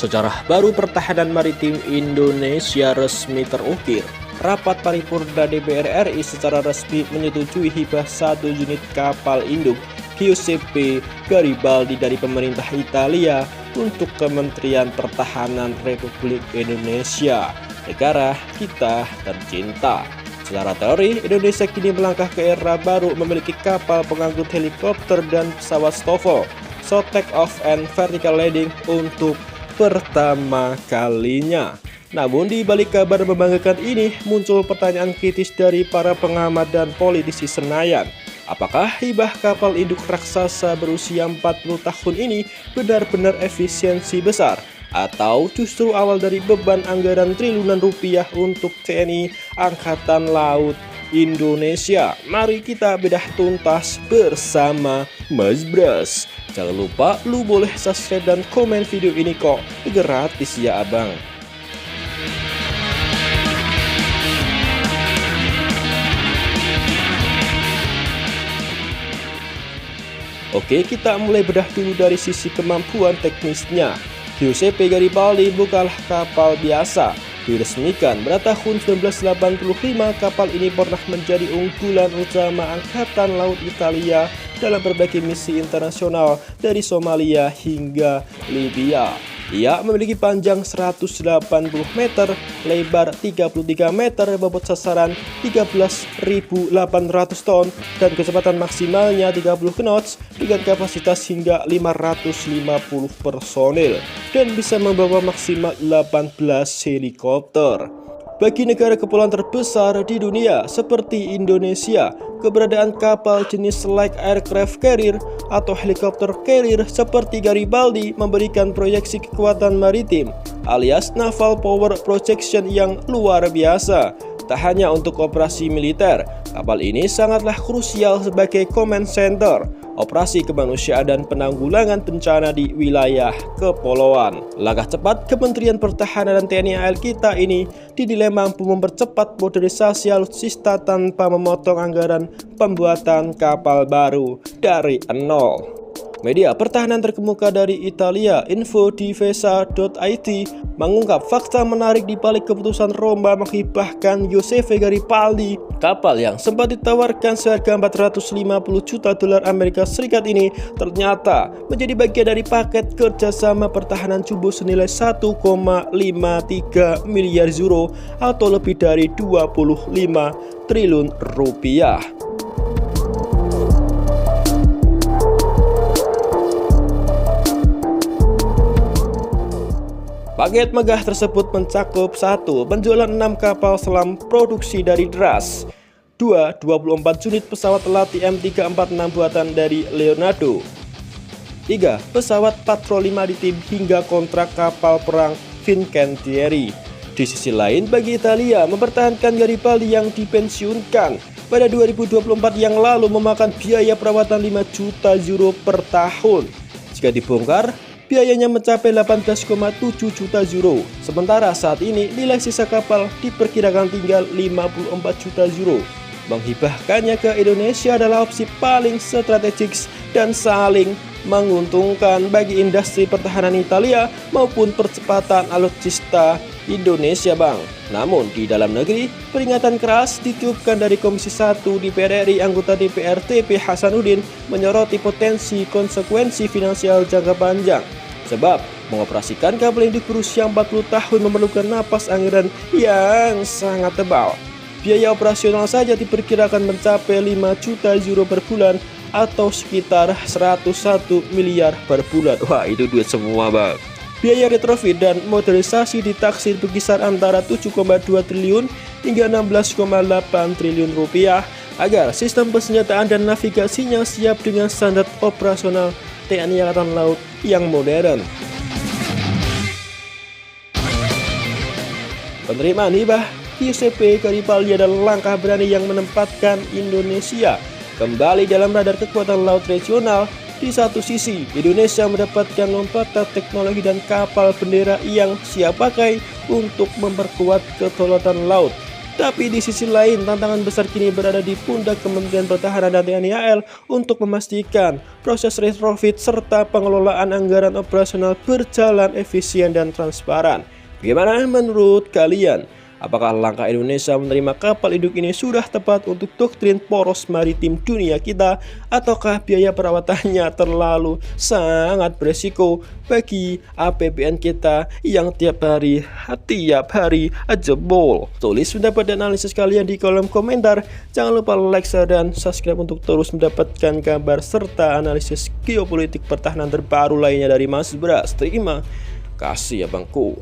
Sejarah baru pertahanan maritim Indonesia resmi terukir. Rapat paripurna DPR RI secara resmi menyetujui hibah 1 unit kapal induk Giuseppe Garibaldi dari pemerintah Italia untuk Kementerian Pertahanan Republik Indonesia, negara kita tercinta. Secara teori, Indonesia kini melangkah ke era baru memiliki kapal pengangkut helikopter dan pesawat STOVL, short take off and vertical landing untuk pertama kalinya. Namun di balik kabar membanggakan ini muncul pertanyaan kritis dari para pengamat dan politisi Senayan. Apakah hibah kapal induk raksasa berusia 40 tahun ini benar-benar efisiensi besar? Atau justru awal dari beban anggaran triliunan rupiah untuk TNI Angkatan Laut Indonesia? Mari kita bedah tuntas bersama Mas Bras. Jangan lupa lu boleh subscribe dan komen video ini kok gratis ya abang. Oke, kita mulai bedah dulu dari sisi kemampuan teknisnya. Giuseppe Garibaldi bukanlah kapal biasa. Diresmikan pada tahun 1985, kapal ini pernah menjadi unggulan utama Angkatan Laut Italia dalam berbagai misi internasional dari Somalia hingga Libya. Ia memiliki panjang 180 meter, lebar 33 meter, bobot sasaran 13.800 ton, dan kecepatan maksimalnya 30 knots dengan kapasitas hingga 550 personil, dan bisa membawa maksimal 18 helikopter. Bagi negara kepulauan terbesar di dunia seperti Indonesia, keberadaan kapal jenis light aircraft carrier atau helikopter carrier seperti Garibaldi memberikan proyeksi kekuatan maritim alias naval power projection yang luar biasa. Tak hanya untuk operasi militer, kapal ini sangatlah krusial sebagai command center, operasi kemanusiaan dan penanggulangan bencana di wilayah kepulauan. Langkah cepat Kementerian Pertahanan dan TNI AL kita ini dinilai mampu mempercepat modernisasi alutsista tanpa memotong anggaran pembuatan kapal baru dari nol. Media pertahanan terkemuka dari Italia, Infodifesa.it, mengungkap fakta menarik di balik keputusan Roma menghibahkan Giuseppe Garibaldi. Kapal yang sempat ditawarkan seharga 450 juta dolar Amerika Serikat ini ternyata menjadi bagian dari paket kerjasama pertahanan jumbo senilai 1,53 miliar euro atau lebih dari 25 triliun rupiah. Paket megah tersebut mencakup 1. Penjualan 6 kapal selam produksi dari DRAS, 2. 24 unit pesawat latih M346 buatan dari Leonardo, 3. Pesawat patroli maritim hingga kontrak kapal perang Fincantieri. Di sisi lain, bagi Italia, mempertahankan Garibaldi yang dipensiunkan pada 2024 yang lalu memakan biaya perawatan 5 juta euro per tahun. Jika dibongkar, biayanya mencapai 18,7 juta euro. Sementara saat ini nilai sisa kapal diperkirakan tinggal 54 juta euro. Menghibahkannya ke Indonesia adalah opsi paling strategis dan saling menguntungkan bagi industri pertahanan Italia maupun percepatan alutsista Indonesia, Bang. Namun di dalam negeri, peringatan keras ditiupkan dari Komisi 1 DPR RI anggota DPR TP Hasanuddin menyoroti potensi konsekuensi finansial jangka panjang. Sebab mengoperasikan kapal induk berusia 40 tahun memerlukan napas anggaran yang sangat tebal. Biaya operasional saja diperkirakan mencapai 5 juta euro per bulan atau sekitar 101 miliar per bulan. Wah, itu duit semua, Bang. Biaya retrofit dan modernisasi ditaksir berkisar antara 7,2 triliun hingga 16,8 triliun rupiah agar sistem persenjataan dan navigasinya siap dengan standar operasional TNI Angkatan Laut yang modern. Penerimaan hibah Giuseppe Garibaldi adalah langkah berani yang menempatkan Indonesia kembali dalam radar kekuatan laut regional. Di satu sisi, Indonesia mendapatkan lompatan teknologi dan kapal bendera yang siap pakai untuk memperkuat kedaulatan laut. Tapi di sisi lain, tantangan besar kini berada di pundak Kementerian Pertahanan dan TNI AL untuk memastikan proses retrofit serta pengelolaan anggaran operasional berjalan efisien dan transparan. Bagaimana menurut kalian? Apakah langkah Indonesia menerima kapal induk ini sudah tepat untuk doktrin poros maritim dunia kita, ataukah biaya perawatannya terlalu sangat beresiko bagi APBN kita yang tiap hari jebol? Tulis pendapat dan analisis kalian di kolom komentar. Jangan lupa like, share, dan subscribe untuk terus mendapatkan kabar serta analisis geopolitik pertahanan terbaru lainnya dari Mas Bras. Terima kasih ya bangku.